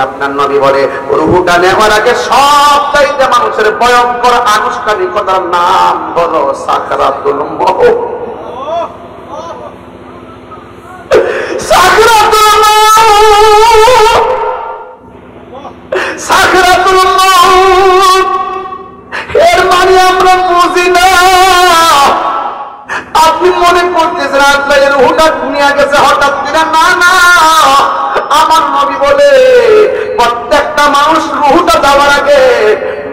আপনার নবী বলে রূহটা নেওয়ার আগে সবচাইতে মানুষের ভয়ঙ্কর আনুষ্ঠানিকতার নাম হলো সাকরাতুল মউত। সাকরাতুল মউত, সাকরাতুল মউত এর মানে আমরা বুঝি না। আপনি মনে করতেছেন আল্লাহ এর হুঠাৎ নিয়ে গেছে হঠাৎ করে, না না, আমার নবী বলে প্রত্যেকটা মানুষ রুহটা যাওয়ার আগে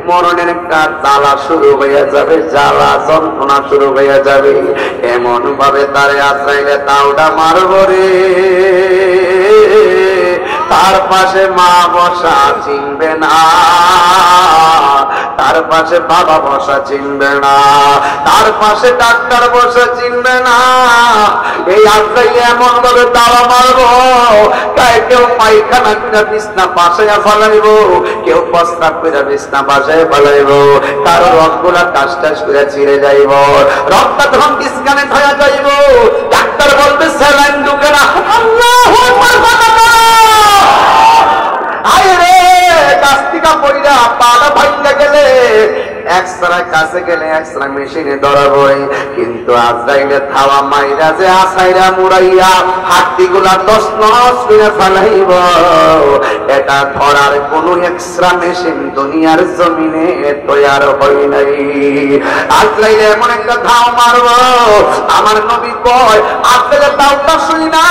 মরণের একটা জ্বালা শুরু হয়ে যাবে, জ্বালা যন্ত্রণা শুরু হয়ে যাবে। এমন ভাবে তারে আজরাইলে তাওটা মারব রে, তার পাশে মা বসা চিনবে না, তার পাশে বাবা বসা চিনবে না, তার পাশে ডাক্তার বসা চিনবে না। এই আজরাইলে এমন ভাবে তাওয়া মারবো, কেউ পায়খানা করে বিছনা পাশে ফেলাইব, কেউ প্রস্রাব করে বিছনা পাশে ফেলাইব, কারো রক্তগুলা টাস টাস করে ছিঁড়ে যাইব, রক্ত তখন ডিসকানেক্ট হয়ে যাইব। ডাক্তার বলবে স্যালাইন ঢুকে না, আল্লাহু আকবার, আয় রে কাস্তিকা পয়রা পাটা ভাঙা গেলে এক্সট্রা কাছে গেলে এক্সট্রা মেশিনে ধরাবই, কিন্তু আজরাইলে থাওয়া মাইরা যে আসাইরা মুড়াইয়া হাড্ডিগুলা দশ নস করে ফেলাইব, এটা ধরার কোন এক্সট্রা মেশিন দুনিয়ার জমিনে তৈয়ার হয় নাই। আজরাইলে এমন একটা ধাও মারব, আমার নবী কয় আজরাইলে দাওটা শুনি না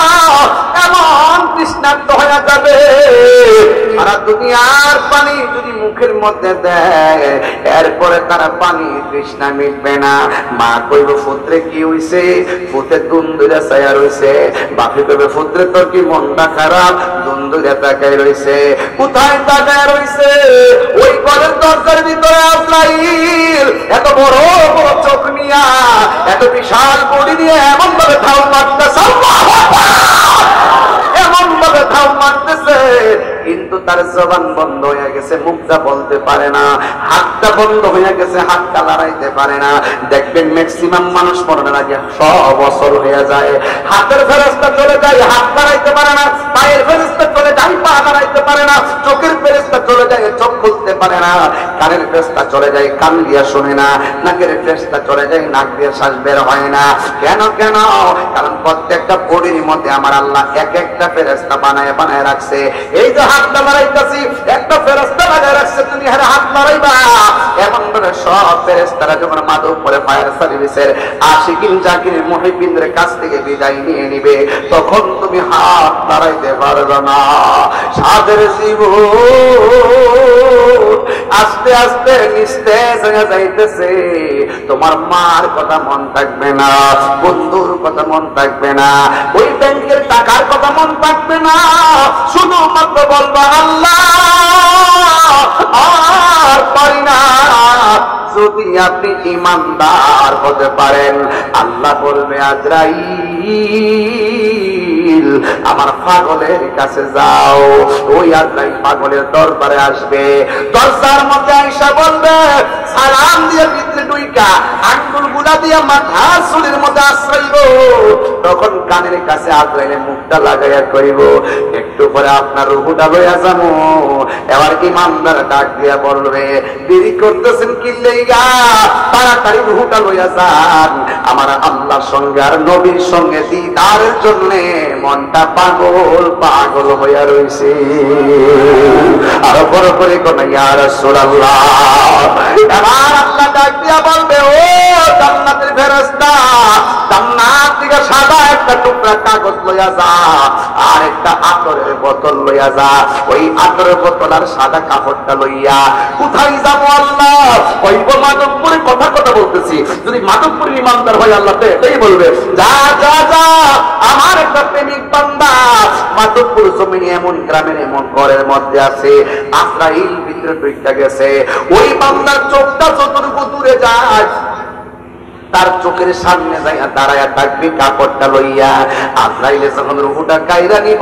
এমন তৃষ্ণার্ত হয়ে যাবে, সারা দুনিয়ার পানি যদি মুখের মধ্যে দেয় এরপরে তারা পানি তৃষ্ণা মিটবে না। মা কইব পুত্রে কি হইছে, পুত্রে দুন্দুরে ছায়া রইছে, বাপে কইবে পুত্রে তোর কি মনটা খারাপ, দুন্দুরে তাকায় রইছে। কোথায় তাকায় রইছে? ওই ঘরের দরজার ভিতরে আজরাইল এত বড় বড় চোখ নিয়া, এত বিশাল বডি নিয়ে এমন ভাবে ধাও মারতেছে, এমন ভাবে ধাও মারতেছে, কিন্তু তার জবান বন্ধ হয়ে গেছে, মুখটা বলতে পারে না, হাতটা বন্ধ হয়ে গেছে, হাতটা লড়াইতে পারে না। দেখবেন ম্যাক্সিমাম মানুষ মরণের আগে 100 বছর হয়ে যায়, হাতের ফেরেশতা চলে যায়, হাত বাড়াইতে পারে না, পায়ের ফেরেশতা চলে যায়, পা বাড়াইতে পারে না, চোখের ফেরেশতা চলে যায়, চোখ খুলতে পারে না, কানের ফেরেশতা চলে যায়, কান দিয়া শুনে না, নাকের ফেরেশতা চলে যায়, নাক দিয়ে শ্বাস বের হয় না। কেন কেন? কারণ প্রত্যেকটা বডির মধ্যে আমার আল্লাহ এক একটা ফেরেশতা বানায় বানায় রাখছে। এই যে হাতটা বাড়াইতেছি, একটা ফেরেশতা লাগায় রাখছে, তুমি হাত বাড়াইবা, এমন ভাবে সব ফেরেশতারা যখন মাদক পরে ফায়ার সার্ভিসের আশিকিন জাকির মুহিবিনদের কাছ থেকে বিদায় নিয়ে নিবে, তখন তুমি হাত বাড়াইতে পারবে না। সাদের জীবন আস্তে আস্তে নিস্তেজ হয়ে যাইতেছে, তোমার মার কথা মন থাকবে না, বন্ধুর কথা মন থাকবে না, ওই ব্যাংকের টাকার কথা মন থাকবে না, শুধুমাত্র বলবা আল্লাহ আর পারি না। যদি আপনি ইমানদার হতে পারেন, আল্লাহ বলবে আজরাইল আমার পাগলের কাছে যাও। ওই আজরাইল পাগলের দরবারে আসবে, দরজার মধ্যে আয়েশা বলবে সালাম দিয়ে ভিতরে ঢুইকা আঙ্গুল গুলা দিয়ে মাথা চুলের মধ্যে আশ্রইব, তখন কানের কাছে আজরাইলের মুখটা লাগাইয়া কইব একটু পরে আপনার রূহটা লইয়া যাবো। এবার ইমানদার ডাক দিয়া বলবে দেরি করতেছেন কি লেগা, তাড়াতাড়ি রূহটা লইয়া যান, আমার আল্লাহর সঙ্গে আর নবীর সঙ্গে দিদারের জন্য মনটা পাগল পাগল হইয়া রইছে। আরো বড় করে কোন ইয়া রাসূলুল্লাহ, এবার আল্লাহ ডাক দিয়া বলবে ও জান্নাতের ফেরেশতা, জান্নাত থেকে সাদা একটা টুকরা কাগজ লইয়া যা, আর একটা আতরের বোতল লইয়া যা, ওই আতরের বোতল আর সাদা কাপড়টা লইয়া কোথায় যাবো আল্লাহ? ওই মাধবপুরে কথা কথা বলতেছি, যদি মাধবপুরের ইমানদার হয় আল্লাহ তো এটাই বলবে যা যা যা, আমার একটা প্রেমিক বান্দা মাধবপুর জমিনে এমন গ্রামের এমন ঘরের মধ্যে আছে, আজরাইল ভিতরে ঢুকে গেছে, ওই বান্দার চোখটা যতটুকু দূরে যায় তার চোখের সামনে যাইয়া দাঁড়ায়া থাকবি কাপড়টা লইয়া। আজরাইলে যখন রূহটা কাইরা নিব,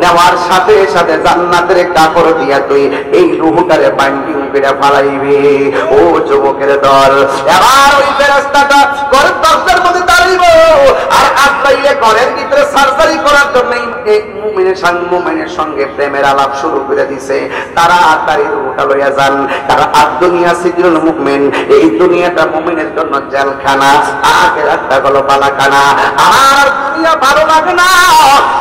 নেওয়ার সাথে সাথে জান্নাতের কাপড় দিয়া তুই এই রূহটারে বাইন্ডিং করে ফালাইবি। ও যুবকের দল, এবার ওই ফেরেশতাটা ঘরের দরজার মধ্যে দাঁড়াইব, আর আজরাইলে ঘরের ভিতরে সার্জারি করার জন্য মুমিনের সঙ্গে প্রেমের আলাপ শুরু করে দিছে, তারা তারই রূহটা লইয়া যান। কারণ আর দুনিয়া সিজনুল মুমিন, এই দুনিয়াটা মুমিনের জন্য জেলখানা, আখিরাতটা হলো বালাখানা। আর দুনিয়া ভালো লাগে না,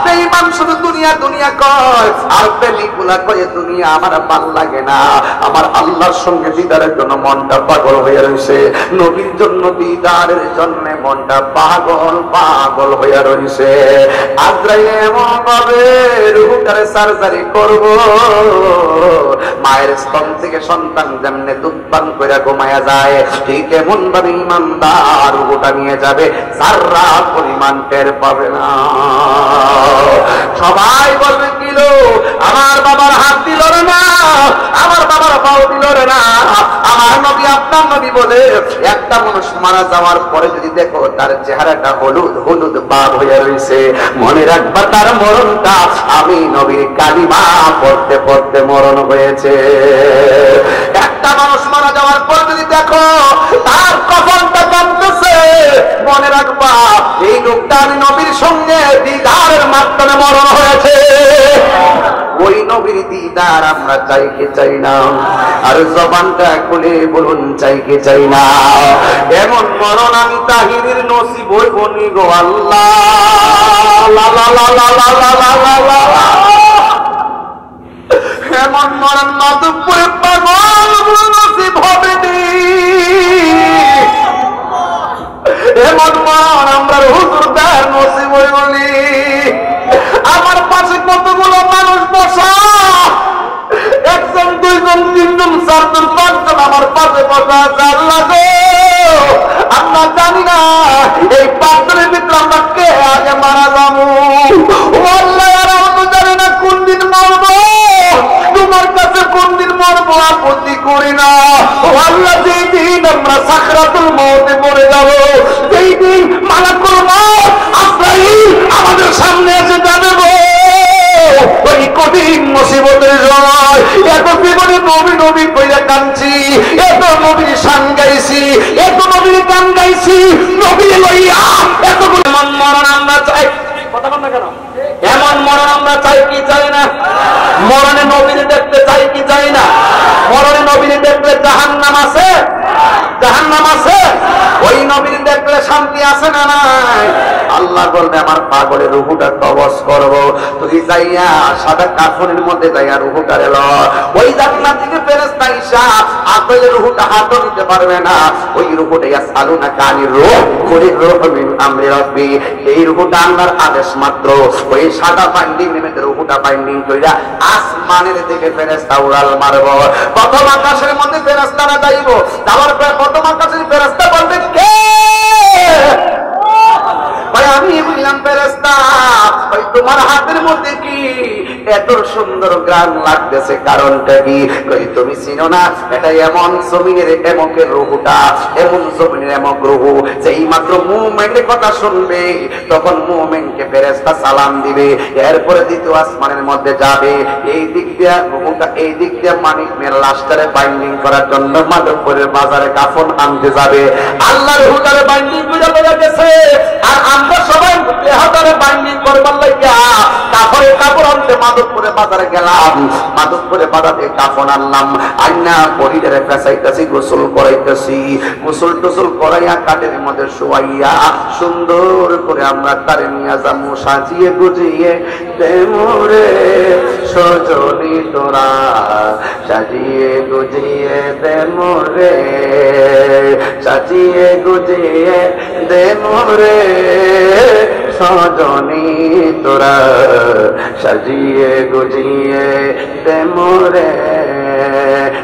বেঈমান শুধু দুনিয়া দুনিয়া কয়, আর বেলিগুলা কয় দুনিয়া আমার ভাল লাগে না। আমার আল্লাহর সঙ্গে দিদারের জন্য মনটা পাগল হয়ে রয়েছে, নবীর জন্য দিদারের জন্য মনটা পাগল পাগল হয়ে রয়েছে। আজরাইল এমন ভাবে রূহটারে সার্জারি করব, মায়ের স্তন থেকে সন্তান যেমনে দুধ পান করে ঘুমায়া যায়, ঠিক এমন ভাবে ইমানদার রূহটা নিয়ে যাবে, যারা পরিমাণ টের পাবে না। সবাই বলবে দিল, আমার বাবার হাত দিল রে না, আমার বাবার পাও দিল রে না। আমার নবী আপনার নবী বলে, একটা মানুষ মারা যাওয়ার পরে যদি দেখো তার চেহারাটা হলুদ হলুদ ভাব হয়ে রয়েছে, মনে রাখবা তার মরণটা আমি নবীর কালিমা পড়তে পড়তে মরণ হয়েছে। একটা মানুষ মারা যাওয়ার পর যদি দেখো তার কফনটা কাঁপতেছে, মনে রাখবা এই লোকটা আমি নবীর সঙ্গে দিদারের মাধ্যমে মরণ হয়েছে। ওই নবীর দিদার আমরা চাই কি চাই না? আর জবানটা খুলে বলুন চাই কি চাই না? এমন মরণ আমি তাহিরের নসিব হইব নি গো আল্লাহ, লা লা লা লা লা লা লা লা। এমন মরণ মাধবপুরে পাগল নসিব হবে নি। এমন মরণ আমরা হুজুর দার নসিব হইব নি। আমার পাশে কতগুলো মানুষ বসা, একজন দুইজন তিনজন চারজন পাঁচজন আমার পাশে বসা আছে। আল্লাহ গো, আমরা জানি না এই পাত্রের ভিতরে আমরা কে আগে মারা যাবো। আল্লাহ আমরা তো জানি না কোন দিন মরবো, তোমার কাছে কোন দিন মরবো আপত্তি করি না। আল্লাহ যেই দিন আমরা সাকরাতুল মউতে পড়ে যাবো, সেই দিন মালাকুল মউত আজরাইল আমাদের সামনে এসে যাবে। ওই কঠিন মুসিবতের সময় এত জীবনে নবী নবী কইরা কাঁদছি, এত নবীর শান গাইছি, এত নবীর গান গাইছি, নবী লইয়া এতগুলো মরণ আমরা চাই। কথা বল না কেন? এমন মরণ আমরা চাই কি চাই না? মরণে নবীর দেখতে চাই কি চাই না? মরণে নবীর দেখলে জাহান্নাম আছে? জাহান্নাম আছে? ওই নবীর দেখলে শান্তি আছে না নাই? আল্লাহ বলবে আমার পাগলের রূহটা কবজ করব, তুই যাইয়া সাদা কাফনের মধ্যে যাইয়া রূহটা এল। ওই জান্নাত থেকে ফেরেশতা ঈসা আসলে রূহটা হাতে নিতে পারবে না। ওই রূহটা ইয়াসালুনা কানির রূহ কুলির রূহু মিন আমরি রাব্বি, এই রূহটা আল্লাহর আদেশ মাত্র। ওই সাদা বাইন্ডিং নিমেতে রূহটা বাইন্ডিং কইরা আসমানের দিকে ফেরেশতা উড়াল মারব। প্রথম আকাশের মধ্যে ফেরেশতারা যাইব, যাওয়ার পর প্রথম আকাশের ফেরেশতা বলবে কে? ভাই আমি বললাম ফেরেশতা, ভাই তোমার হাতের মধ্যে কি এত সুন্দর গান লাগতেছে, কারণটা কি? কই তুমি চিনো না এটা এমন জমিনের এমকের রূহটা, এমন জমিনের এমক রূহ, যেই মাত্র মুমিনের কথা শুনবে তখন মুমিনকে ফেরেশতা সালাম দিবে, এরপরে দ্বিতীয় আসমানের মধ্যে যাবে। এই দিক দিয়ে রূহটা এই দিক দিয়ে মানিক মেয়ের লাশটারে বাইন্ডিং করার জন্য মাধবপুরের বাজারে কাফন আনতে যাবে। আল্লাহ রূহটারে বাইন্ডিং করে লয়ে গেছে, আর আমরা সবাই দেহটারে বাইন্ডিং করবার লাগিয়া কাপড়ের কাপড় আনতে মাধবপুরে বাজারে গেলাম। মাধবপুরে বাজারে কাফন আনলাম, আইনা শরীরে পেঁচাইতেছি, গোসল করাইতেছি, গোসল টোসল করাইয়া কাঠের মধ্যে শোয়াইয়া সুন্দর করে আমরা তারে নিয়ে যাবো সাজিয়ে গুজিয়ে। তেমরে সজনি তোরা সাজিয়ে গুজিয়ে তেমরে, সাজিয়ে গুজিয়ে দেমরে সজনি তোরা সাজিয়ে গুজিয়ে তেমরে।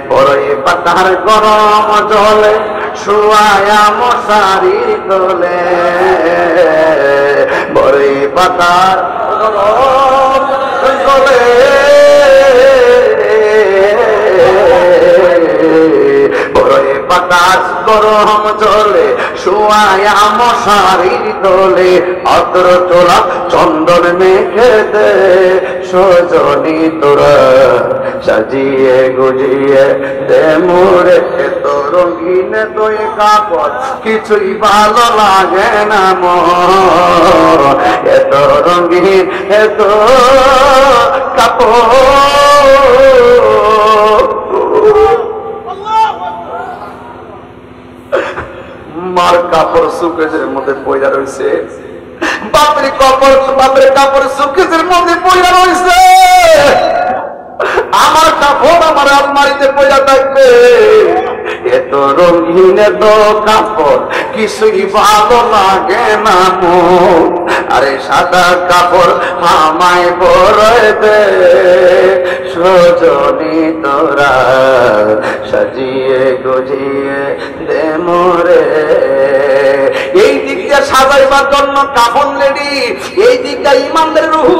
বড়ই পাতার গরম জলে শুয়ায়া মশারি তোলে, বড়ই পাতার গরম জলে বড়ই পাতার গরম জলে শুয়ায়া মশারির দোলে। অদ্র তোলা চন্দন মেখে দে সজনি তোরা সাজিয়ে গুজিয়ে দে মোরে এত রঙিন তুই কাপড় কিছুই ভালো লাগে না মোর এত রঙিন এত কাপড় মার কাপড় সুকেজের মধ্যে পয়লা রয়েছে বাপরে কাপড় সুকেজের মধ্যে পয়লা রয়েছে আমার কাপড় আমার আলমারিতে পয়লা থাকবে এত রঙিন এত কাপড় কিছুই ভালো লাগে না মোর আরে সাদা কাপড় আমায় পরায় দে সজনী তোরা সাজিয়ে গুজিয়ে দে মোরে এই দিকটা সাজাইবার জন্য কাফন রেডি এই দিকটা ইমানদের রুহু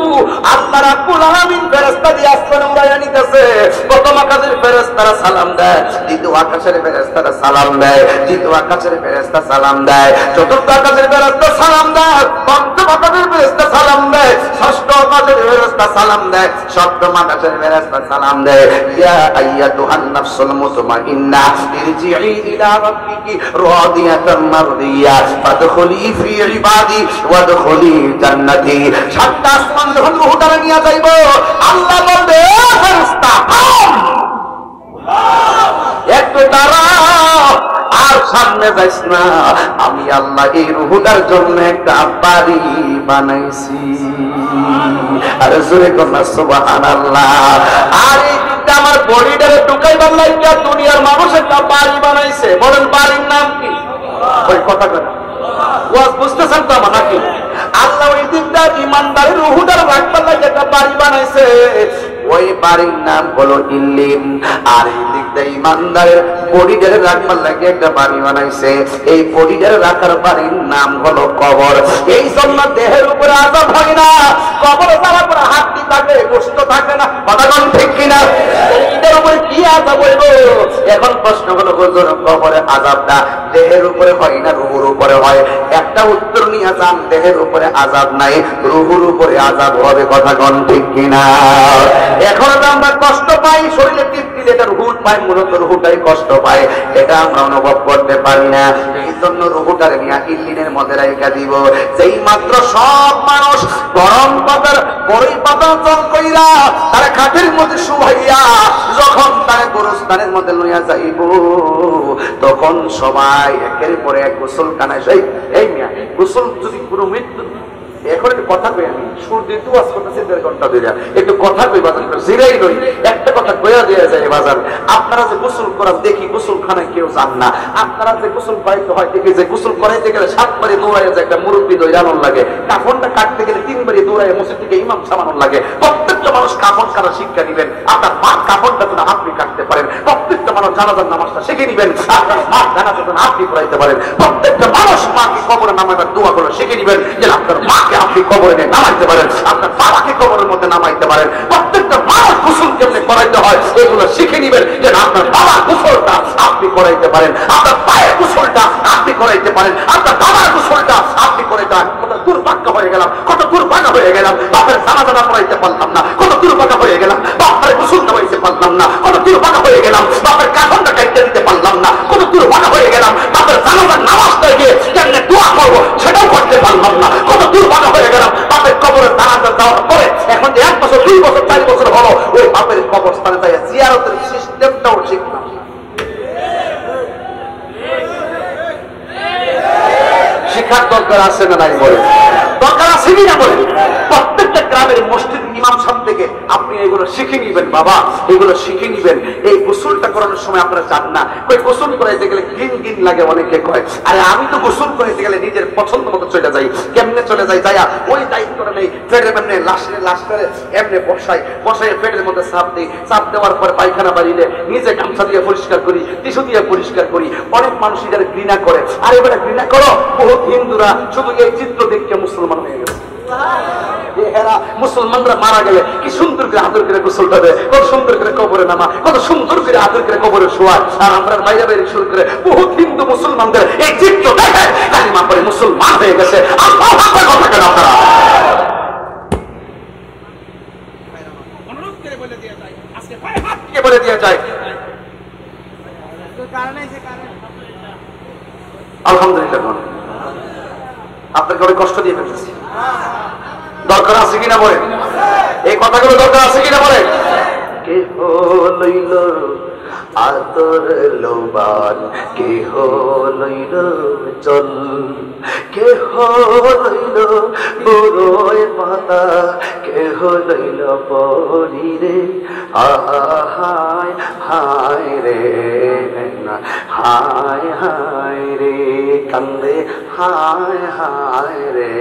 আল্লাহ রাব্বুল আলামিন ফেরেশতা দিয়ে আসমানে উড়াইয়া নিতেছে প্রথম আকাশের ফেরেশতারা সালাম দেয় দ্বিতীয় আকাশের ফেরেশতারা সালাম দেয় তৃতীয় আকাশের ফেরেশতা সালাম দেয় চতুর্থ আকাশের ফেরেশতা সালাম দেয় পঞ্চম আকাশের ফেরেশতা সালাম দেয় ষষ্ঠ আকাশের ফেরেশতা সালাম দেয় সপ্তম আকাশের ফেরেশতা সালাম দেয় ইয়া আইয়াতুহান নাফসুল মুতমাইন্না ইরজিই ইলা রাব্বিকি রাদিয়াতাম মারদিয়া ফাদখুলি ফি ইবাদি ওয়াদখুলি জান্নাতি সাতটা আসমান যখন রূহটারে নিয়ে যাইবো আল্লাহ বলবে ফেরেশতা একটু দাঁড়াও আর সামনে যাইস না আমি আল্লাহ এই রূহটার জন্য একটা বাড়ি বানাইছি আর জোরে কন্যা সুবহানাল্লাহ আর এই দিকটা আমার বডিটারে ঢুকাইবার লাইগা দুনিয়ার মানুষ একটা বাড়ি বানাইছে বলেন বাড়ির নাম কি ওই কথা কথা ওয়াজ বুঝতেছেন তো আমার নাকি আল্লাহ ওই দিকটা ইমানদারের রূহটার রাখবার লাগে একটা বাড়ি বানাইছে ওই বাড়ির নাম হলো ইল্লিন আর এই দিকটা ইমানদারের বডিটারে রাখবার লাগে একটা বাড়ি বানাইছে এই বডিটারে রাখার বাড়ির নাম হলো কবর এই জন্য দেহের উপরে আযাব হয় না কবরে যাওয়ার পর হাড্ডি থাকে গোশত থাকে না কথা কোন ঠিক কিনা এটার উপরে কি আযাব হইব এখন প্রশ্ন হলো হুজুর কবরে আযাবটা দেহের উপরে হয় না রূহের উপরে হয় একটা উত্তর নিয়ে যান দেহের উপরে আযাব নাই রূহের উপরে আযাব হবে কথা কোন ঠিক কিনা এখন আমরা কষ্ট পাই শরীরে টিপ দিলে এটা রুহ পাই মূলত রুহটাই কষ্ট পায় এটা আমরা অনুভব করতে পারি না এই জন্য রুহটারে নিয়ে ইল্লিনের মধ্যে রাইখা দিব যেই মাত্র সব মানুষ গরম পাতার বড়ই পাতা জল কইরা তারা খাটের মধ্যে শুভাইয়া যখন তারা গোরস্থানের মধ্যে লইয়া যাইব তখন সবাই একের পরে এক গোসল কানায় এই মিয়া গোসল যদি কোনো মৃত্যু এখন একটু কথা কই আমি সুর দিয়ে তো ওয়াজ করতেছি 1.5 ঘন্টা ধরে একটু কথা কই বাজার জিরাই লই একটা কথা কইয়া দেয়া যায় বাজার আপনারা যে গোসল করা দেখি গোসলখানায় কেউ যান না আপনারা যে গোসল করাইতে হয় দেখি যে গোসল করাইতে গেলে 7 বারে দৌড়াইয়া যায় একটা মুরব্বি দৌড়ানোর লাগে কাফনটা কাটতে গেলে 3 বারে দৌড়াইয়া মসজিদ থেকে ইমাম সামানোর লাগে প্রত্যেকটা মানুষ কাফন কাটা শিক্ষা নিবেন আপনার মা কাফনটা যেন আপনি কাটতে পারেন প্রত্যেকটা মানুষ জানাজার নামাজটা শিখে নিবেন আপনার মা জানাজা যেন আপনি পড়াইতে পারেন প্রত্যেকটা মানুষ মাকে কবরে নামাইবার দোয়া করে শিখে নিবেন যে আপনার মাকে আপনি কবরে নামাইতে পারেন আপনার বাবাকে কবরের মধ্যে নামাইতে পারেন প্রত্যেকটা মানুষ গোসল কেমনে করাইতে হয় এগুলো শিখে নিবেন যে আপনার বাবার গোসলটা আপনি করাইতে পারেন আপনার পায়ের গোসলটা আপনি করাইতে পারেন আপনার বাবার গোসলটা আপনি করাইতে পারেন কত দুর্ভাগ্য হয়ে গেলাম কত দুর্ভাগ্য হয়ে গেলাম বাপের জানাজা পড়াইতে পারলাম না কত দুর্ভাগ্য হয়ে গেলাম বাপের গোসল নামাইতে পারলাম না কত দুর্ভাগ্য হয়ে গেলাম বাপের কাফনটা কাটতে দিতে পারলাম না কত দুর্ভাগ্য হয়ে গেলাম বাপের জানাজার নামাজটা গিয়ে কেমনে দোয়া করবো সেটাও করতে পারলাম না কত দুর্ভাগ্য হয়ে গেলাম বাপের কবরের জানাজা দেওয়ার পরে এখন যে 1 বছর 2 বছর 4 বছর হলো ওই বাপের কবরস্থানে যাই জিয়ারতের সিস্টেমটাও শিখলাম শিক্ষার দরকার আছে না নাই বলে দরকার আছে কিনা বলে প্রত্যেকটা গ্রামের মসজিদ ইমাম সাহেব থেকে আপনি এগুলো শিখে নিবেন বাবা এগুলো শিখে নিবেন এই গোসলটা করানোর সময় আপনারা জান না ওই গোসল করাইতে গেলে গিন লাগে অনেকে কয় আরে আমি তো গোসল করাইতে গেলে নিজের পছন্দ মতো চলে যাই কেমনে চলে যাই যাইয়া ওই দায়িত্বটা নেই ফেটের এমনি লাশ করে এমনি বসাই ফেটের মধ্যে চাপ দিই চাপ দেওয়ার পর পায়খানা বাড়িলে নিজে গামছা দিয়ে পরিষ্কার করি টিস্যু দিয়ে পরিষ্কার করি অনেক মানুষ এটার ঘৃণা করে আর এবারে ঘৃণা করো বহুত হিন্দুরা শুধু এই চিত্র দেখে মুসলমান হয়ে গেছে মুসলমানরা মারা গেলে কি সুন্দর করে আদর করে গোসল দেবে কত সুন্দর করে কবরে নামা কত সুন্দর করে আদর করে কবরে শোয়া আর আমরা বাইরে বাইরে শুরু করে বহুত হিন্দু মুসলমানদের এই চিত্র দেখে কালিমা পড়ে মুসলমান হয়ে গেছে অনুরোধ করে বলে দিয়ে যায় আজকে কে বলে দিয়ে যায়। আলহামদুলিল্লাহ, আপনাকে অনেক কষ্ট দিয়ে ফেলতেছি। দরকার আছে কিনা বলেন, এই কথাগুলো দরকার আছে কিনা বলেন। কে হইল আতর লোবান, কে হইল জল, কে হইল বড়ই পাতা, কে হইল পরিরে হায় হায় রে, হায় হায় রে কান্দে, হায় হায় রে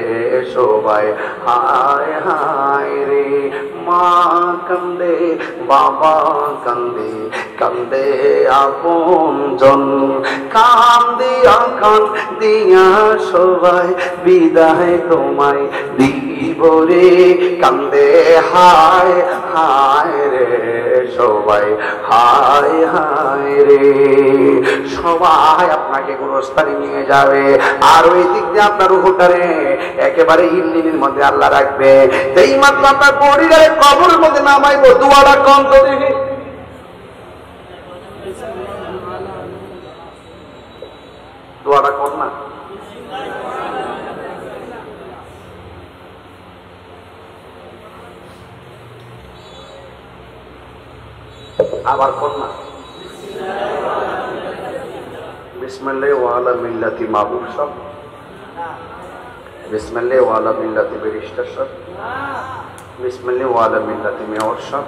সবাই, হায় হায় রে মা কান্দে, বাবা কান্দে, কান্দে আপনজন, কান্দিয়া কান্দিয়া সবাই বিদায় তোমায় দিব রে, কান্দে হায় হায় রে সবাই, হায় হায় রে। সবাই আপনাকে গুরুস্থানে নিয়ে যাবে, আর ওই দিক দিয়ে আপনার রূহটারে একেবারে ইল্লিনের মধ্যে আল্লাহ রাখবে। এই মাত্র আপনার পরিবারের কবরের মধ্যে নামাইব, দুয়াটা কম তো দেখি, দোয়াটা কর না। আবার কর না। বিসমিল্লাহি ওয়া আলা মিল্লাতি মাহবুব সব, বিসমিল্লাহি ওয়া আলা মিল্লাতি ব্যারিস্টার সব, বিসমিল্লাহি ওয়া আলা মিল্লাতি মেয়র সব,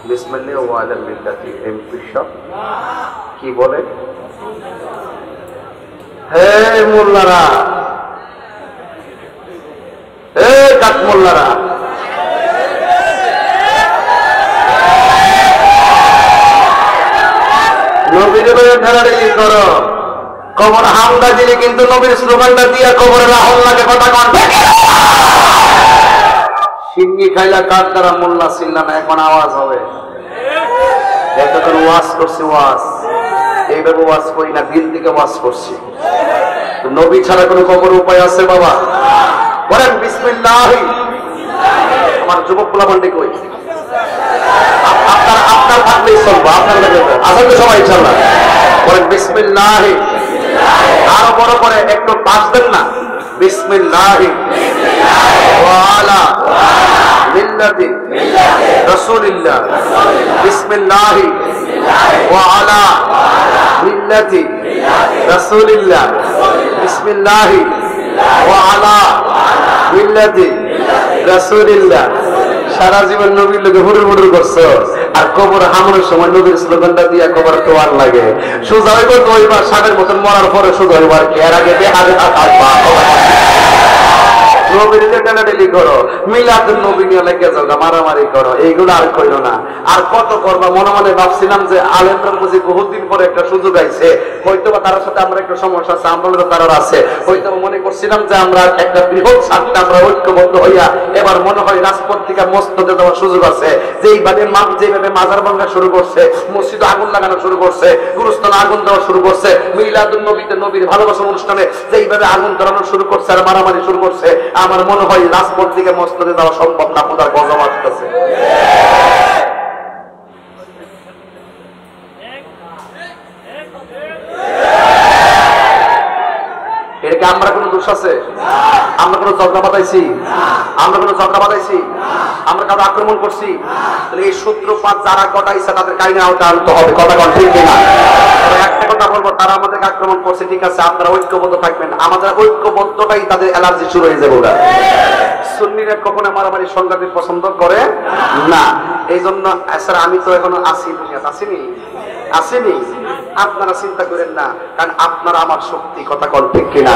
বিসমিল্লাহি ওয়া আলা মিল্লাতি এমপি সব। কি বলে? হে মোল্লারা, হে কাক মোল্লারা, নবীর ঠেলাঠেলি করো, কবর হামলা দিলে কিন্তু নবীর স্লোগানটা দিয়া কবরের আহ্লাকে কথা কন। সিন্নি খাইলা কার দ্বারা মোল্লা ছিল না, এখন আওয়াজ হবে। এতক্ষণ ওয়াজ করছি, ওয়াজ এইভাবে ওয়াজ করি না, দিল থেকে ওয়াজ করছি। নবী ছাড়া কোনো কবর উপায় আছে বাবা? বলেন বিসমিল্লাহ। আমার যুবক পোলাপান্ডে কই, আপনার থাকলেই চলবো, আপনার আসেন তো সবাই ইনশাআল্লাহ। বলেন বিসমিল্লাহ। আরো বড় করে একটু বাঁচবেন না, বিসমিল্লাহ ওয়া আলা মিল্লাতি রাসূলিল্লাহ, বিসমিল্লাহ ওয়া আলা মিল্লাতি রাসূলিল্লাহ, বিসমিল্লাহ ওয়া আলা মিল্লাতি রাসূলিল্লাহ। সারা জীবন নবীর লোকে হুড়ুর হুড়ুর করছো, আর কবর হামলার সময় নবীর স্লোগানটা দিয়া কবর তোয়ার লাগে। সোজা হইব দইবার সাদের মতন মরার পরে সোজা হইবার কি, এর আগে দেহাতে থাকবা। নবীর টেলাটেলি করো, মিলাদুন নবী নিয়ে লেগে যাও, মারামারি করো, এইগুলো আর কইরো না। আর কত করবা? মনে মনে ভাবছিলাম যে আলেমরা বুঝি বহুদিন পরে একটা সুযোগ আইছে, হয়তো বা তার সাথে আমরা একটা সমস্যা আছে, আমরাও তার আছে, হয়তো মনে করছিলাম যে আমরা একটা বৃহৎ স্বার্থে আমরা ঐক্যবদ্ধ হইয়া এবার মনে হয় রাজপথ থেকে মসজিদে যাওয়ার সুযোগ আছে। যেভাবে মাজার ভাঙা শুরু করছে, মসজিদে আগুন লাগানো শুরু করছে, গুরুস্থানে আগুন দেওয়া শুরু করছে, মিলাদুন নবীতে নবীর ভালোবাসা অনুষ্ঠানে যেইভাবে আগুন ধরানো শুরু করছে আর মারামারি শুরু করছে, আমার মনে হয় রাজপথ থেকে মসজিদে যাওয়া সম্ভব না, খোদার গজব আসতেছে। এটাকে আমরা কোন দোষ আছে? আমরা কোন ঝগড়া বাঁধাইছি? আমরা কোন ঝগড়া বাঁধাইছি? আমরা কারো আক্রমণ করছি? তাহলে এই সূত্রপাত যারা ঘটাইছে তাদের কাহিনী আওতা আনতে হবে, কথা বল ঠিক কিনা? একটা কথা বলবো, তারা আমাদেরকে আক্রমণ করছে, ঠিক আছে, আপনারা ঐক্যবদ্ধ থাকবেন, আমাদের ঐক্যবদ্ধটাই তাদের অ্যালার্জি শুরু হয়ে যাবে। ওরা সুন্নিরা কখনো মারামারি সংঘাতে পছন্দ করে না। এই জন্য স্যার আমি তো এখনো আসি, আসিনি আসেনি, আপনারা চিন্তা করেন না, কারণ আপনারা আমার শক্তি, কথা কন ঠিক কিনা?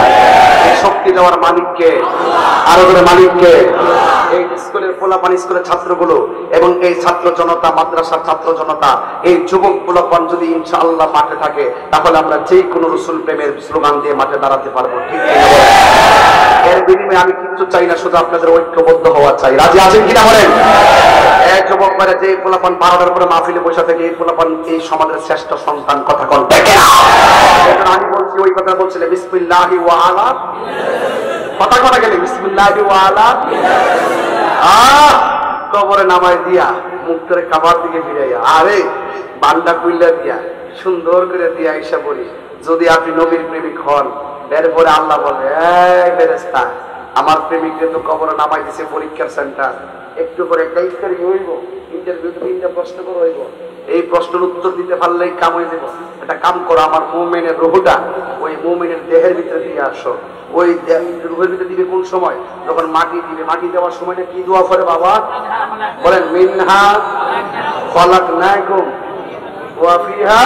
এই শক্তি দেওয়ার মালিককে, আরো করে মালিককে। এই স্কুলের পোলাপান, স্কুলের ছাত্রগুলো এবং এই ছাত্র জনতা, মাদ্রাসার ছাত্র জনতা, এই যুবক পোলাপান যদি ইনশাআল্লাহ মাঠে থাকে, তাহলে আমরা যে কোনো রসুল প্রেমের স্লোগান দিয়ে মাঠে দাঁড়াতে পারবো, ঠিক কিনা? এর বিনিময়ে আমি কিন্তু চাই না, শুধু আপনাদের ঐক্যবদ্ধ হওয়া চাই। রাজি আছেন কিনা বলেন? এক যুবক মানে যে পোলাপান 12টার পরে মাহফিলে বসে থেকে, এই পোলাপান এই সমাজের শ্রেষ্ঠ সন্তান, কথা কন ঠিক কিনা? আমি বলছি, ওই কথা বলছিলে বিসমিল্লাহি ওয়া আলা, কথা কথা গেলে বিসমিল্লাহি ওয়া আলা, কবরে নামায় দিয়া মুখ করে কাবার দিকে ফিরাইয়া আরে বান্ডা কুইল্লা দিয়া সুন্দর করে দিয়া আইসা বলি, যদি আপনি নবীর প্রেমিক হন, এরপরে আল্লাহ বলে, এই ফেরেশতা, আমার প্রেমিককে তো কবরে নামাই দিছে পরীক্ষার সেন্টার, একটু করে একটা ইফতারি হইব, ইন্টারভিউ 3টা প্রশ্ন করে হইব, এই প্রশ্নের উত্তর দিতে পারলেই কাম হয়ে দেব। একটা কাম করো, আমার মুমিনের রূহটা ওই মুমিনের দেহের ভিতরে দিয়ে আসো। ওই রূহের ভিতরে দিবে কোন সময়? যখন মাটি দিবে। মাটি দেওয়ার সময়টা কি দোয়া করে বাবা? বলেন, মিনহা খালাকনাকুম ওয়া ফিহা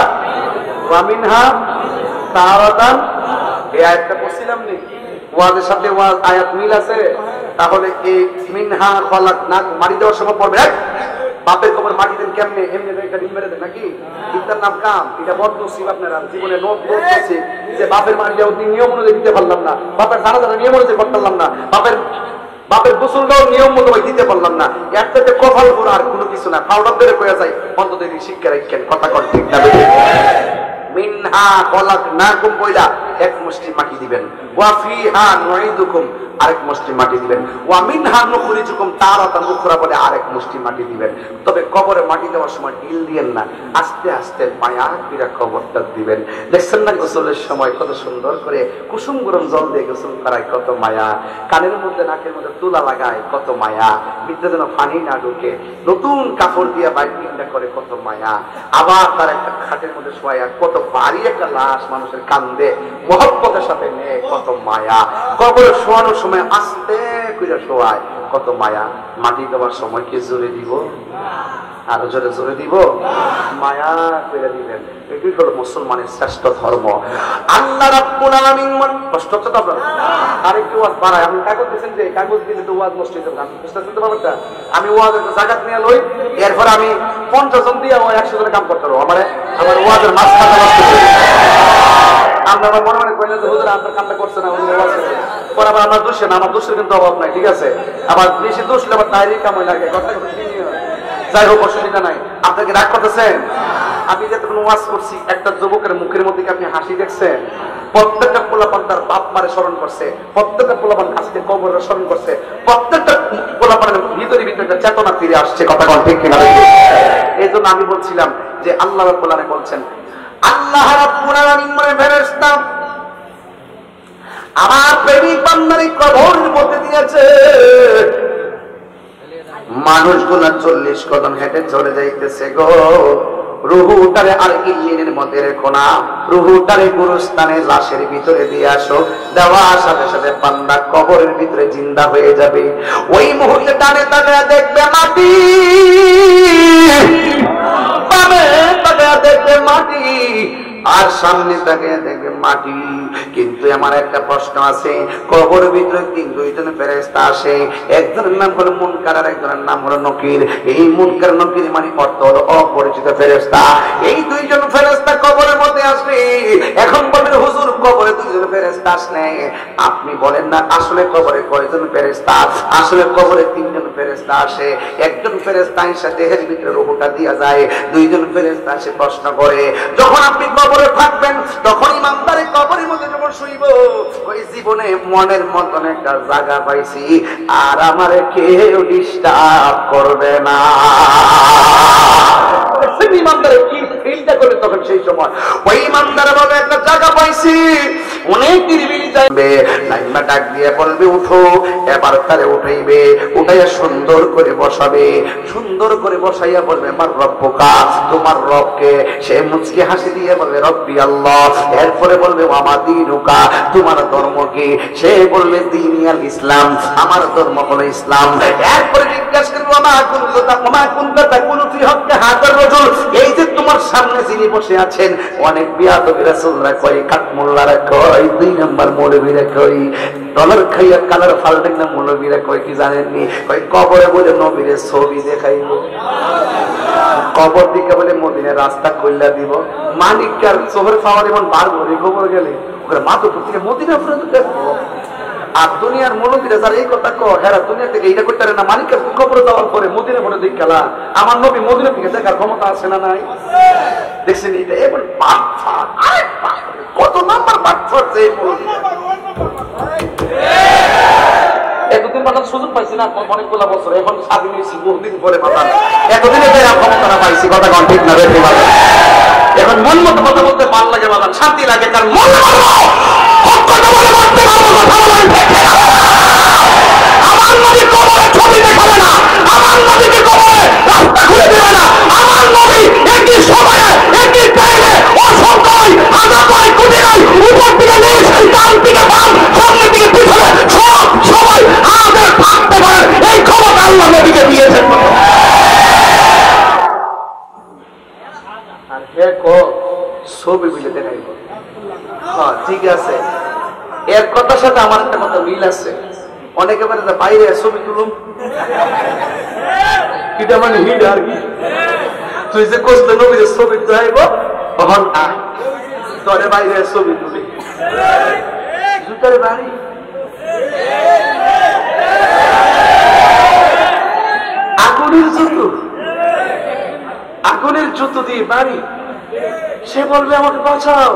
ওয়া মিনহা তারাতান। এই আয়াতটা পড়ছিলাম নি? ওয়াজের সাথে ওয়াজ আয়াত মিল আছে? তাহলে এই মিনহা খালাকনাকুম মাটি দেওয়ার সময় পড়বে। বাপের কবর মাটি দেন কেমনে? এমনি একটা ডিম মেরে দেন নাকি? ইত্যার নাম কাম। এটা বড় নসিব আপনারা জীবনে নোট করতেছে যে বাপের মাটি দেওয়া নিয়ম অনুযায়ী দিতে পারলাম না, বাপের জানা নিয়ম অনুযায়ী করতে পারলাম না, বাপের গোসলটাও নিয়ম মতো দিতে পারলাম না। একটাতে কপাল করে আর কোনো কিছু না, পাউডার ধরে কয়ে যায় অন্তত শিক্ষা রাখেন। কথা কন ঠিক না? মিনহা খালাকনাকুম কইলা এক মুষ্টি মাটি দিবেন, ওয়া ফিহা নুঈদুকুম আরেক মুষ্টি মাটি দিবেন, ওয়া মিনহা নুখরিজুকুম তারাতান উখরা বলে আরেক মুষ্টি মাটি দিবেন। তবে কবরে মাটি দেওয়ার সময় ঢিল দিয়েন না, আস্তে আস্তে মায়া করে কবরটা দিবেন। দেখছেন না গোসলের সময় কত সুন্দর করে কুসুম গরম জল দিয়ে গোসল করায়, কত মায়া। কানের মধ্যে নাকের মধ্যে তুলা লাগায়, কত মায়া। ভিতরে যেন পানি না ঢুকে নতুন কাপড় দিয়ে বাইন্ডিংটা করে, কত মায়া। আবার তার একটা খাটের মধ্যে শোয়া, কত ভারী একটা লাশ মানুষের কান্দে মহব্বতের সাথে নেয়, কত মায়া। কবরে শোয়ানোর সময় আস্তে করে শোয়ায়, কত মায়া। মাটি দেওয়ার সময় কি জোরে দিব? আরো জোরে জোরে দিব? মায়া করে দিবেন। এটাই হলো মুসলমানের শ্রেষ্ঠ ধর্ম। আল্লাহ রাব্বুল আলামিন কষ্ট হচ্ছে তো আপনার? আরেকটু ওয়াজ বাড়ায়। আমি কাগজ দিয়েছেন যে কাগজ দিলে তো ওয়াজ নষ্ট হয়ে যাবে। আমি বুঝতে পারবেন? আমি ওয়াজ একটা জায়গা নিয়ে লই, এরপর আমি 50 জন দিয়ে 100 জনের কাম করতে পারবো। আমার ওয়াজের মাঝখানে নষ্ট করে আমরা আমার মনে মনে কইলে যে হুজুর আপনার কামটা করছে না, উনি ওয়াজ করছে পর আবার আমার দোষে না, আমার দোষের কিন্তু অভাব নাই, ঠিক আছে? আবার বেশি দোষ হলে আবার তাইরই কামাই লাগে। কথা যাই হোক, অসুবিধা নাই। আপনাকে রাগ করতেছেন? আমি যতক্ষণ ওয়াজ করছি একটা যুবকের মুখের মধ্যে আপনি হাসি দেখছেন? প্রত্যেকটা পোলাপান তার বাপ মারে স্মরণ করছে, প্রত্যেকটা পোলাপান আজকে কবরের স্মরণ করছে, প্রত্যেকটা পোলাপানের ভিতরে ভিতরে চেতনা ফিরে আসছে। কথা বল ঠিক কিনা? এই জন্য আমি বলছিলাম যে আল্লাহ রাব্বুল আলামিন বলছেন, আল্লাহ রাব্বুল আলামিন মানে ফেরেশতা আমার প্রেমিক বান্দারে কবরের মধ্যে দিয়েছে। মানুষগুলো 40 কদম হেঁটে চলে যাইতেছে গো। রুহুটারে আর ইল্লিনের মধ্যে রেখো না, রুহুটারে গুরুস্থানে লাশের ভিতরে দিয়ে আসো। দেওয়ার সাথে সাথে বান্দা কবরের ভিতরে জিন্দা হয়ে যাবে। ওই মুহূর্তে টানে টানে দেখবে মাটি, বামে টানে দেখবে মাটি, আর সামনে তাকিয়ে দেখবে মাটি। কিন্তু আমার একটা প্রশ্ন আছে, কবরের ভিতরে 2জন ফেরেশতা আসে, একজনের নাম হলো মুনকার আর একজনের নাম হলো নকির। এই মুনকার নকির মানে অর্থ হলো অপরিচিত ফেরেশতা। এই 2জন ফেরেশতা কবরের মধ্যে আসবে। এখন বলেন হুজুর কবরে 2জন ফেরেশতা আসলে আপনি বলেন না আসলে কবরে কয়জন ফেরেশতা? আসলে কবরে 3জন ফেরেশতা আসে। একজন ফেরেশতা এসে দেহের ভিতরে রূহটা দিয়া যায়, 2জন ফেরেশতা এসে প্রশ্ন করে। যখন আপনি কবরে থাকবেন তখন ইমানদারের কবরের মধ্যে যখন শুইব, ওই জীবনে মনের মতন একটা জায়গা পাইছি, আর আমারে কেউ ডিস্টার্ব করবে না। ইমানদারে কি ফিলটা করে তখন সেই সময় ওই ইমানদারে বলে একটা জায়গা পাইছি, অনেক নিরিবিলি যাবে। নাইমা ডাক দিয়ে বলবে উঠো। এবার তারে উঠাইবে, উঠাইয়া সুন্দর করে বসাবে, সুন্দর করে বসাইয়া বলবে আমার রব্বুকা, তোমার রবকে। সে মুচকি হাসি দিয়ে বলবে রব্বি আল্লাহ। এরপরে বলবে ওয়ামা দীনুকা, তোমার ধর্ম কি? সে বলবে দীনি আল ইসলাম, আমার ধর্ম হলো ইসলাম। এরপরে জিজ্ঞাসা করবে ওয়ামা কুনতা তাকুলু ফি হক্কি হাযার রাজুল, এই যে তোমার সামনে যিনি বসে আছেন, অনেক বিয়াদবি রাসূলরা কয়, কাঠমোল্লারা কয়, 2 নম্বর মৌলবীরা কয়, ডলার খাইয়া কালার ফালবেন না। মৌলবীরা কয় কি জানেননি? কয় কবরে বলে নবীরে ছবি দেখাইব, কবর দিকে বলে মদিনার রাস্তা কইলা দিব। মানিকার শহর পাওয়ার এমন বার করে কবর গেলে ওখানে মাথা থেকে মদিনা পর্যন্ত দেখবো। আর দুনিয়ার মৌলবীরা যারা এই কথা কয়, হ্যাঁ দুনিয়া থেকে এইটা করতে পারে না। মানিকার কবর যাওয়ার পরে মদিনা পরে দিক খেলা, আমার নবী মদিনা থেকে দেখার ক্ষমতা আছে না নাই? দেখছেন এটা এবার কত নাম্বার বাটফার যে এতদিন বাদ সুযোগ পাইছি না অনেকগুলো বছর, এখন স্বাধীন হয়েছি বহুদিন পরে মাথা, এতদিনে ক্ষমতাটা পাইছি, কথা কন ঠিক না বেশি বাজান। এখন মন মতো কথা বলতে ভালো লাগে বাজান, শান্তি লাগে, কারণ মন আমার নবী কবরে ছবি দেখাবে না, আমার নবীকে কবরে রাস্তা খুলে দেবে না, আমার নবী একই সময়ে একই টাইমে অসংখ্য হাজার নয় কোটি নয় উপর থেকে নিচ, ডান থেকে বাম, সামনে থেকে পিছনে সব সময় আমাদের থাকতে পারে, এই ক্ষমতা আল্লাহ নবীকে দিয়েছেন। আর হে কো ছবি মিলে দেখাইব, হ্যাঁ ঠিক আছে, এর কথার সাথে আমার একটা কথা মিল আছে। অনেকে বলে বাইরে ছবি তুলুম, এটা মানে হিট আর কি, তুই যে কষ্ট নবী যে ছবি তুলাইব তখন তোরে বাইরে ছবি তুলি জুতার বাড়ি, আগুনের জুতো, আগুনের জুতো দিয়ে বাড়ি, সে বলবে আমাকে বাঁচাও।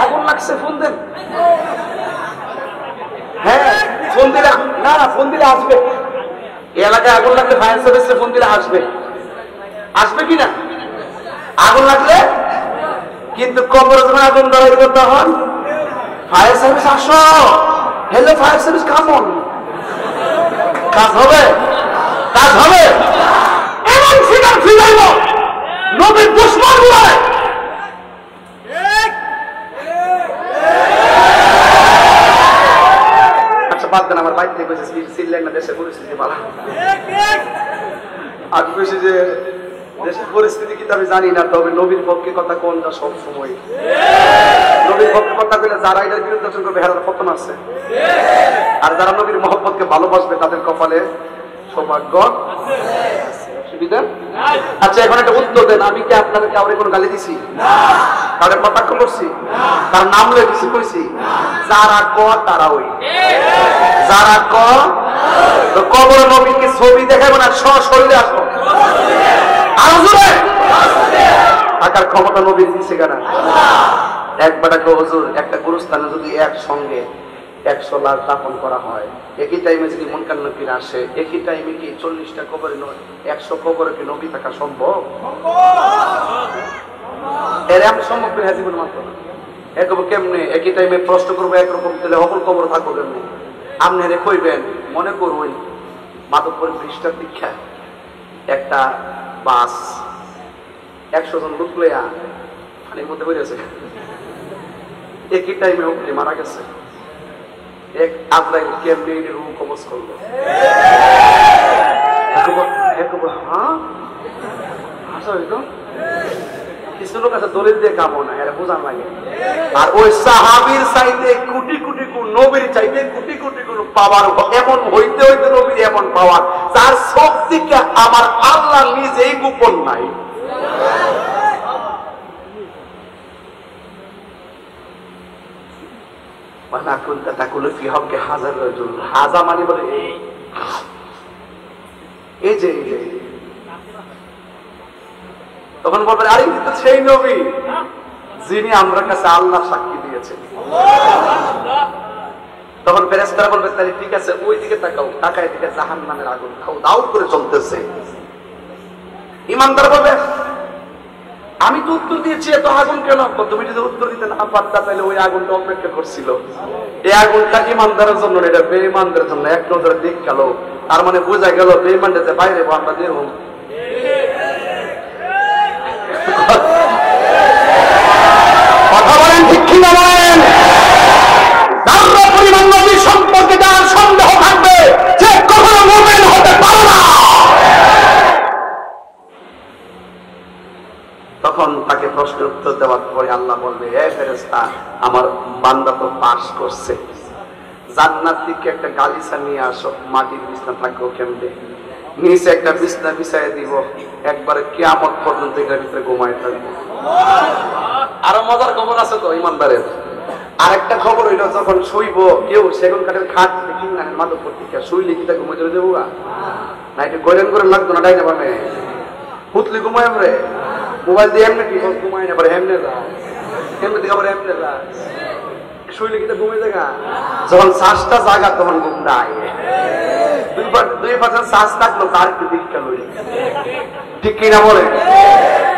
আগুন লাগছে, ফোন দেন। হ্যাঁ ফোন দিলে, না ফোন দিলে আসবে, এই এলাকায় আগুন লাগলে ফায়ার সার্ভিসে ফোন দিলে আসবে, আসবে কিনা? আগুন লাগলে কিন্তু কবরে যখন আগুন ধরাই তখন ফায়ার সার্ভিস আসো, হ্যালো ফায়ার সার্ভিস কামন, কাজ হবে, কাজ হবে। এমন ফিগার ফিগাইব নবীর দুশ্মন গুলো। আচ্ছা বাদ দেন, আমার বাইক থেকে সিলেন না, দেশের পরিস্থিতি ভালো, আর বেশি যে দেশের পরিস্থিতি কি আমি জানি না, তবে নবীর পক্ষে কথা কোনটা সব সময়, নবীর পক্ষে কথা বলে যারা এটার বিরুদ্ধে করবে হেরার পতন আছে, আর যারা নবীর মহব্বতকে ভালোবাসবে তাদের কপালে সৌভাগ্য। সুবিধা? আচ্ছা এখন একটা উত্তর দেন, আমি কি আপনাদের কাউরে কোনো গালি দিছি? কাউরে কটাক্ষ করছি? তার নাম লয়ে কিছু কইছি? যারা ক তারা ওই, যারা ক তো কবর নবীকে ছবি দেখাবো না, সশরীরে আসবো, আরো জোরে থাকার ক্ষমতা নবীর দিচ্ছে কেনা। একবার একটা হুজুর একটা গুরুস্থানে যদি একসঙ্গে 100 লাখ দাফন করা হয়, একই টাইমে যদি মুনকার নকির আসে, একই টাইমে কি 40টা কবরে 100 কবরে কি নবী থাকা সম্ভব? এর এমন সম্ভব না, জীবন মাত্র একবার কেমনে একই টাইমে প্রশ্ন করবো একরকম, তাহলে সকল কবর থাকবো কেমনি? আপনি রে কইবেন, মনে করুন মাধবপুর বৃষ্টার দীক্ষা একটা বাস 100 জন লোক লইয়া পানির মধ্যে বেরিয়েছে, একই টাইমে ওখানে মারা গেছে, এক আজরাইল কেমনে রূপ কবজ করলো? হ্যাঁ কিছু লোক আছে দলিল দিয়ে কামো না, এরা বোঝান লাগে। আর ওই সাহাবীর চাইতে কোটি কোটি গুণ, নবীর চাইতে কোটি কোটি গুণ পাওয়ার, এমন হইতে হইতে নবীর এমন পাওয়ার, যার শক্তিকে আমার আল্লাহ নিজেই গোপন নাই। হাজা মানে বলে এই যে তখন বলবেন আরে কিন্তু সেই নবী যিনি আমরা কাছে আল্লাহ সাক্ষী দিয়েছেন। তখন ফেরেশতারা বলবে তাহলে ঠিক আছে ওই দিকে তাকাও, তাকায় দিকে জাহান্নামের আগুন খাও দাও করে চলতেছে। ইমানদার বলবে আমি তো উত্তর দিয়েছি এত আগুন কেন? তুমি যদি উত্তর দিতে না পারতা তাহলে ওই আগুনটা অপেক্ষা করছিল। এই আগুনটা ইমানদারের জন্য, এটা বেঈমানদের জন্য। এক নজরে দেখ গেল, তার মানে বোঝা গেল বেঈমানদের যে বাইরে আমরা দেব। কথা বলেন ঠিক কি না বলেন? পরিমাণ নবীর সম্পর্কে যার সন্দেহ থাকবে সে কখনো মুমিন হতে পারে না। তখন তাকে প্রশ্নের উত্তর দেওয়ার পরে আল্লাহ বলবে, এ ফেরেশতা আমার বান্দা তো পাস করছে, জান্নাত থেকে একটা গালিচা নিয়ে আসো, মাটির বিছনা থাকবো কেমনে, নিচে একটা বিছনা বিছাই দিব, একবারে কিয়ামত পর্যন্ত এটার ভিতরে ঘুমায় থাকবো। আরো মজার খবর আছে তো ইমানদারের। আরেকটা খবর হইল যখন শুইব কেউ সেগুন কাঠের খাট কিনে মাধবপুর থেকে শুইলে কি তা ঘুমে চলে যাবো না, এটা গরেন করে লাগতো না, ডাইনে বামে হুতলি ঘুমায় রে মোবাইল দিয়ে এমনি কি ঘুমাই না, এমনি যা এমনি দিকে আবার এমনি যা শুইলে কিন্তু ঘুমে জায়গা, যখন শ্বাসটা জাগা তখন ঘুম নাই। 2% শ্বাস থাকলো তার একটু দীক্ষা লই, ঠিক কিনা বলে?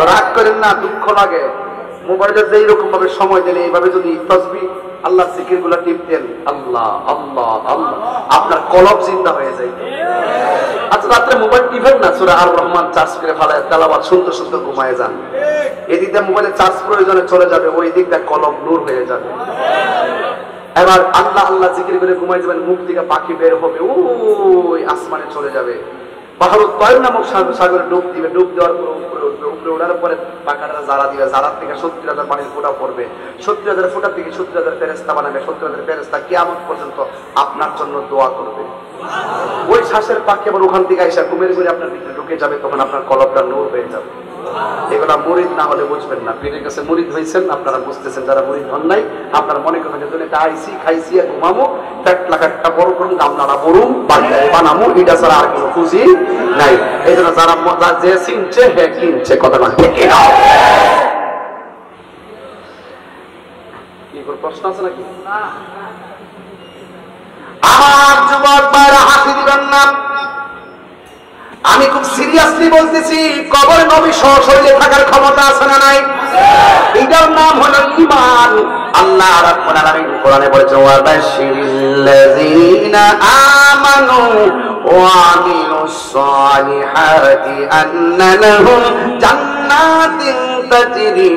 রাগ করেন না, দুঃখ লাগে। মোবাইলে যেই রকম ভাবে সময় দিলে এইভাবে যদি তসবিহ আল্লাহ জিকির গুলা টিপতেন, আল্লাহ আল্লাহ আল্লাহ, আপনার কলব জিন্দা হয়ে যাইত। আচ্ছা রাত্রে মোবাইল টিপেন না, সূরা আর রহমান চার্জ করে ফেলায় তেলাওয়াত সুন্দর সুন্দর ঘুমায় যান। এদিকটা মোবাইলে চার্জ প্রয়োজনে চলে যাবে, ওই দিকটা কলব নূর হয়ে যাবে। এবার আল্লাহ আল্লাহ জিকির করে ঘুমাই যাবেন, মুখ থেকে পাখি বের হবে, ওই আসমানে চলে যাবে। বাহরুত তয়র নামক সাগরে ডুব দিবে, ডুব দেওয়ার পর উপরে উঠবে, উপরে ওঠার পরে পাখাটা জারা দিবে, জারার থেকে 70,000 পানির ফোঁটা পড়বে, 70,000 ফোঁটা থেকে 70,000 ফেরেশতা বানাবে, 70,000 ফেরেশতা কিয়ামত পর্যন্ত আপনার জন্য দোয়া করবে। ওই শ্বাসের পাখি আবার ওখান থেকে এসে ঘুমের ঘুরে আপনার ভিতরে ঢুকে যাবে, তখন আপনার কলবটা নূর হয়ে যাবে। এগুলা মুরিদ না হলে বুঝবেন না। পীরের কাছে মুরিদ হয়েছেন, আপনারা বুঝতেছেন। যারা মুরিদ হন নাই, আপনারা মনে করেন যে আইসি খাইছি ঘুমামো, পেট লাগাটা বড় করুন, গামলাটা বরুম, বানামো, এটা ছাড়া আর কোনো খুশি নাই। এই জন্য যারা মজা যে চিনছে হে কিনছে, কথা না ঠিক না? কি করে প্রশ্ন আছে নাকি? আমার যুবক ভাইরা হাসি দিবেন না, আমি খুব সিরিয়াসলি বলতেছি। কবর নবী সশরীরে থাকার ক্ষমতা আছে না নাই? এটার নাম হলো ঈমান। আল্লাহ রাব্বুল আলামিন কোরআনে বলেছেন, ওয়া বাশশিরিল্লাযীনা আমানু ওয়া আমিলুস সালিহাতি আন্না লাহুম জান্নাতিন তাজরি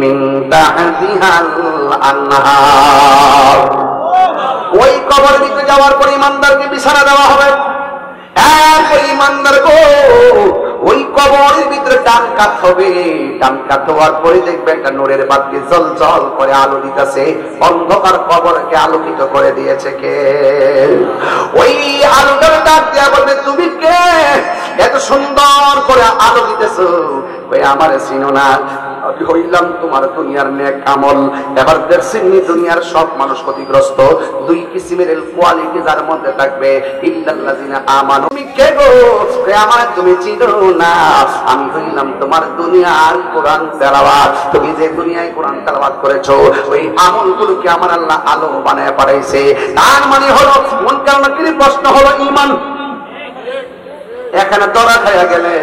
মিন তাহতিহাল আনহার। ওই কবরের ভিতরে যাওয়ার পর ঈমানদারকে বিছানা দেওয়া হবে। ঈমানদার গো, ওই কবরের ভিতরে ডান কাত হবে, ডান কাত হওয়ার পরে দেখবে একটা নূরের বাতি জল জল করে আলো দিতেছে। অন্ধকার কবরকে আলোকিত করে দিয়েছে কে? ওই আলোটার ডাক দেয়া বলবে, তুমি কে এত সুন্দর করে আলো দিতেছো? ওই আমার চিনো না, আমি হইলাম তোমার দুনিয়ার নেক আমল। এবার দেখছেন দুনিয়ার সব মানুষ ক্ষতিগ্রস্ত। দুই কিসিমের কোয়ালিটি যার মধ্যে থাকবে, ইল্লাল্লাযিনা আমানু। তুমি কে গো? আমার তুমি চিনো না, আমি হইলাম তোমার দুনিয়ার কোরআন তেলাওয়াত। তুমি যে দুনিয়ায় কোরআন তেলাওয়াত করেছো, ওই আমলগুলোকে আমার আল্লাহ আলো বানায় পাঠাইছে। তার মানে হলো মুনকার নাকির প্রশ্ন হলো ঈমান। এখানে ধরা খাইয়া গেলে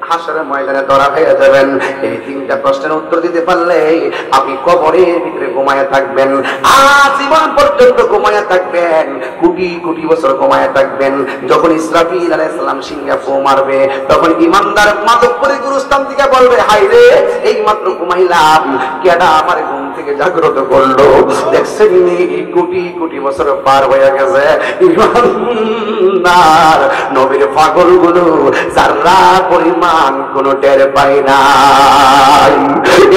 হাসরের ময়দানে ধরা হয়ে যাবেন। এই তিনটা প্রশ্নের উত্তর দিতে পারলে আপনি কবরের ভিতরে ঘুমায়া থাকবেন, আজীবন পর্যন্ত ঘুমায়া থাকবেন, কোটি কোটি বছর ঘুমায়া থাকবেন। যখন ইসরাফিল আলাইহিস সালাম সিংহে ফু মারবে, তখন ঈমানদার মাদকপুরী গুরুস্থান থেকে বলবে, হায় রে, এই মাত্র ঘুমাইলাম, কেডা আমার ঘুম থেকে জাগ্রত করলো? দেখছেন কোটি কোটি বছর পার হয়ে গেছে। ঈমানদার নবীর পাগলগুলো যারা পরিমাণ কোন টের পাই নাই।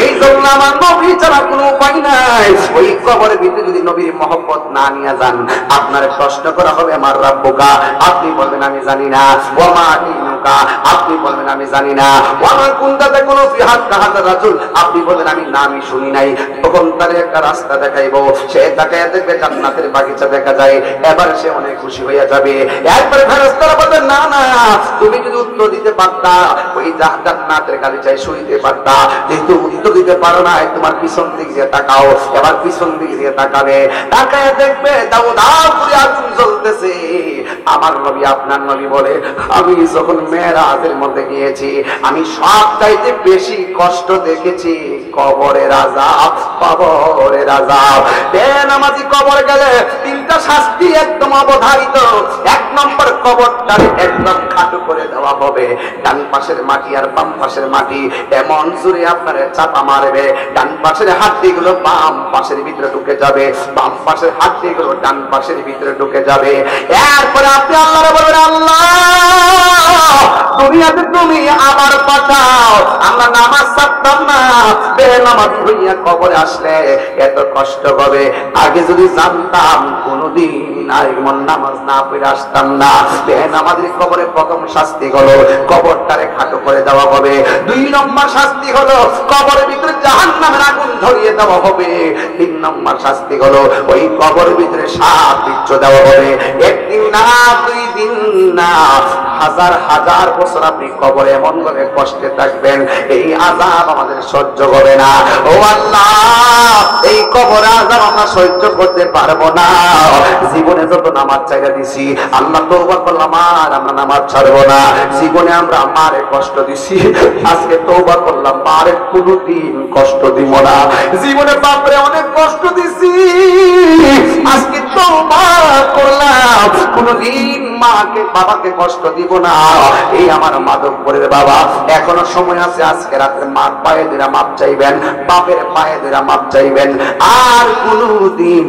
এই জন্য আমার নবী ছাড়া কোনো উপায় নাই। ওই কবরের ভিতরে যদি নবীর মহব্বত না নিয়ে যান, আপনার প্রশ্ন করা হবে, আমার রাব্বুকা, আপনি বলবেন আমি জানি না। ওয়া মা দীনুকা, আপনি বলবেন আমি জানি না। ওয়া মা কুনতা তাকুলু ফি হাক্কা হাযা রাজুল, আপনি বলবেন আমি নামই শুনি নাই। তখন তার একটা রাস্তা দেখাইবো, সে তাকায় দেখবে জান্নাতের বাগিচা দেখা যায়। এবার সে অনেক খুশি হয়ে যাবে। একবার ফেরেশতারা বলবে, না না, তুমি যদি উত্তর দিতে পারতা, ওই জান্নাতের গালিচায় শুইতে পারতা। যেহেতু উত্তর দিতে পারো না, তোমার পিছন দিক দিয়ে তাকাও। এবার পিছন দিক দিয়ে তাকাবে, তাকায় দেখবে দাউদার করে আগুন জ্বলতেছে। আমার নবী, আপনার নবী বলে, আমি যখন মেরাজের মধ্যে গিয়েছি, আমি সব চাইতে বেশি কষ্ট দেখেছি কবরের আযাব, কবরের আযাব। বেনামাজি কবর গেলে তিনটা শাস্তি একদম অবধারিত। এক নম্বর, কবরটারে একদম খাটো করে দেওয়া হবে। ডান পাশের মাটি আর বাম পাশের মাটি এমন জোরে আপনারে চাপা মারবে, ডান পাশের হাড্ডিগুলো বাম পাশের ভিতরে ঢুকে যাবে, বাম পাশের হাড্ডিগুলো ডান পাশের ভিতরে ঢুকে যাবে। এরপরে আপনি আল্লাহরে বলবেন, আল্লাহ দুনিয়াতে তুমি আবার পাঠাও। আমরা নামাজ ছাড়তাম না, বেনামাজি হইয়া কবরে আসলে এত কষ্ট হবে। আগে যদি জানতাম কোনদিন আর এমন নামাজ না পড়ে আসতাম না। বেনামাজির কবরে প্রথম শাস্তি হলো কবরটারে খাটো করে দেওয়া হবে। 2 নম্বর শাস্তি হলো কবরের ভিতরে জাহান্নামের আগুন ধরিয়ে দেওয়া হবে। 3 নম্বর শাস্তি হলো ওই কবরের ভিতরে সাপ বিচ্ছ দেওয়া হবে। একদিন না, 2 দিন না, হাজার হাজার বছর আপনি কবরে এমন ভাবে কষ্টে থাকবেন, এই আযাব আমাদের সহ্য হবে না। ও আল্লাহ, এই কবরে আযাব আমরা সহ্য করতে পারবো না। জীবনে যত নামাজ চাইরা দিছি আল্লাহ তওবা করলাম, আর আমরা নামাজ ছাড়বো না। জীবনে আমরা মারে কষ্ট দিছি, আজকে তওবা করলাম মারে কোনদিন কষ্ট দিব না। জীবনে বাপরে অনেক কষ্ট দিছি, আজকে তওবা করলাম কোনদিন মাকে বাবাকে কষ্ট দিব না। এই আমার মাধবপুরের বাবা, এখনো সময় আছে, আজকে রাতে মার পায়ে ধরে মাপ চাইবেন, বাপের পায়ে ধরে মাপ চাইবেন। আর কোনদিন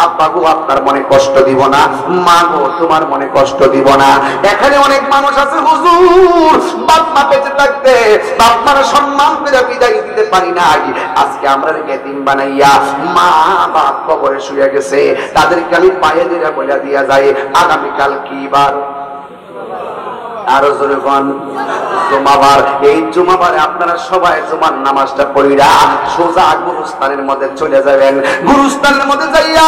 আব্বা গো আপনার মনে কষ্ট দিব না, মা গো তোমার মনে কষ্ট দিব না। এখানে অনেক মানুষ আছে হুজুর, বাপ মা বেঁচে থাকতে বাপ মার সম্মান করে বিদায় দিতে পারি না, আজকে আমরা এতিম বানাইয়া মা বাপ কবরে শুয়ে গেছে, তাদেরকে আমি পায়ে ধরে বলে দিয়া যায় আগামীকাল কি বার? আরো জোরে কোন? জুমাবার। এই জুমাবারে আপনারা সবাই জুমার নামাজটা পড়িরা সোজা গুরুস্থানের মধ্যে চলে যাবেন। গুরুস্থানের মধ্যে যাইয়া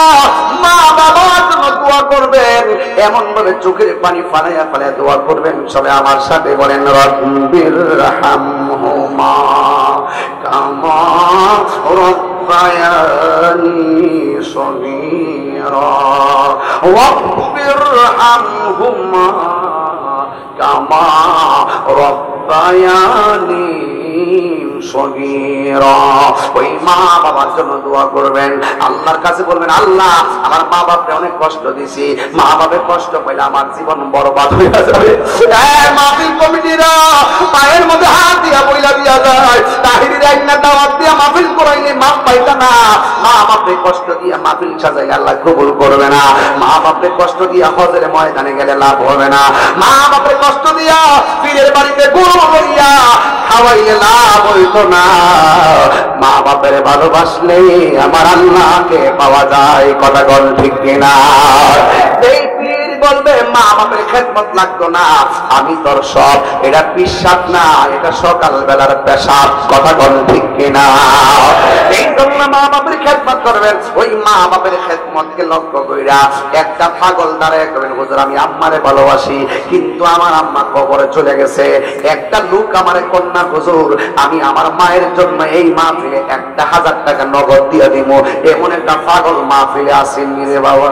মা বাবার জন্য দোয়া করবেন, এমন ভাবে চোখের পানি ফালাইয়া ফালাইয়া দোয়া করবেন। সবাই আমার সাথে বলেন রব্বিরহামহুমা কামা রব্বায়ানি সগীরা রব্বিরহামহুমা কামা রব্বায়ানি সগীরা। ওই মা বাবার জন্য দোয়া করবেন, আল্লাহর কাছে বলবেন আল্লাহ আমার মা বাপকে অনেক কষ্ট দিছি, মা বাপের কষ্ট পাইলে আমার জীবন বরবাদ হয়ে যাবে। মাহফিল কমিটিরা পায়ের মধ্যে হাত দিয়া বইলা দিয়া যায়, তাহিরির একটা দাওয়াত দিয়া মাহফিল করাইলে মাপ পাইতা না। মা বাপের কষ্ট দিয়া মাহফিল সাজাইলে আল্লাহ কবুল করবে না। মা বাপের কষ্ট দিয়া হজের ময়দানে গেলে লাভ হবে না। মা বাপের কষ্ট দিয়া পীরের বাড়িতে গরু লইয়া খাওয়াইলে লাভ হইতো না। মা বাপের ভালোবাসলে আমার আল্লাহকে পাওয়া যায়, কথা বল ঠিক কিনা? এই পীর বলবে মা বাপের খেদমত লাগতো না, আমি তোর সব, এটা বিশ্বাস না, এটা সকাল বেলার পেশাব, কথা বল ঠিক কিনা? এই জন্য মা বাপের খেদমত করবেন। ওই মা বাপের খেদমতকে লক্ষ্য কইরা একটা পাগল দাঁড়ায় করবেন হুজুর আমি আম্মারে ভালোবাসি, কিন্তু আমার আম্মা কবরে চলে গেছে, একটা লোক আমারে কন্যা হুজুর আমি আমার মায়ের জন্য এই মাহফিলে 1000 টাকা নগদ দিয়ে দিব, এমন একটা পাগল মাহফিলে আসেননি রে বাবা।